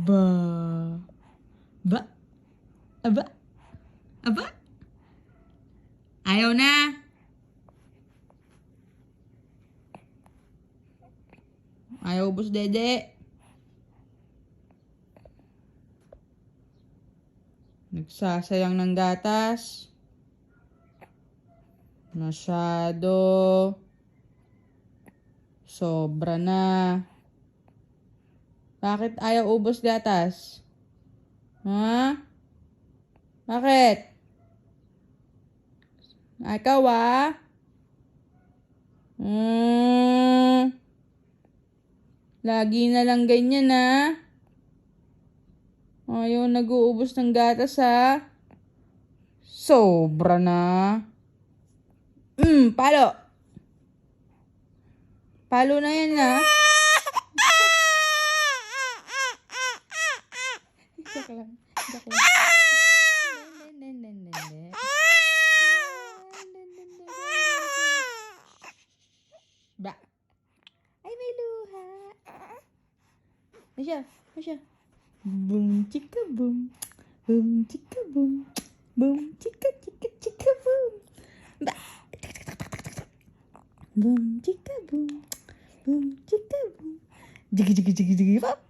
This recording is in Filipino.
Ba. Ba. Aba. Aba. Ayaw na. Ayaw ubos dede. Nagsasayang ng gatas. Masyado. Sobra na. Bakit ayaw ubos gatas? Ha? Bakit? Ikaw Lagi na lang ganyan Ayaw nag-uubos ng gatas Sobra na. Palo. Palo na yan Joke lang. Joke lang. Ba. Ay, may luha. Masya. Boom, chika, boom. Boom, chika, boom. Boom, chika, chika, chika, boom. Ba. Boom, chika, boom. Boom, chika, boom. Jigi, jigi, jigi, jigi, pop.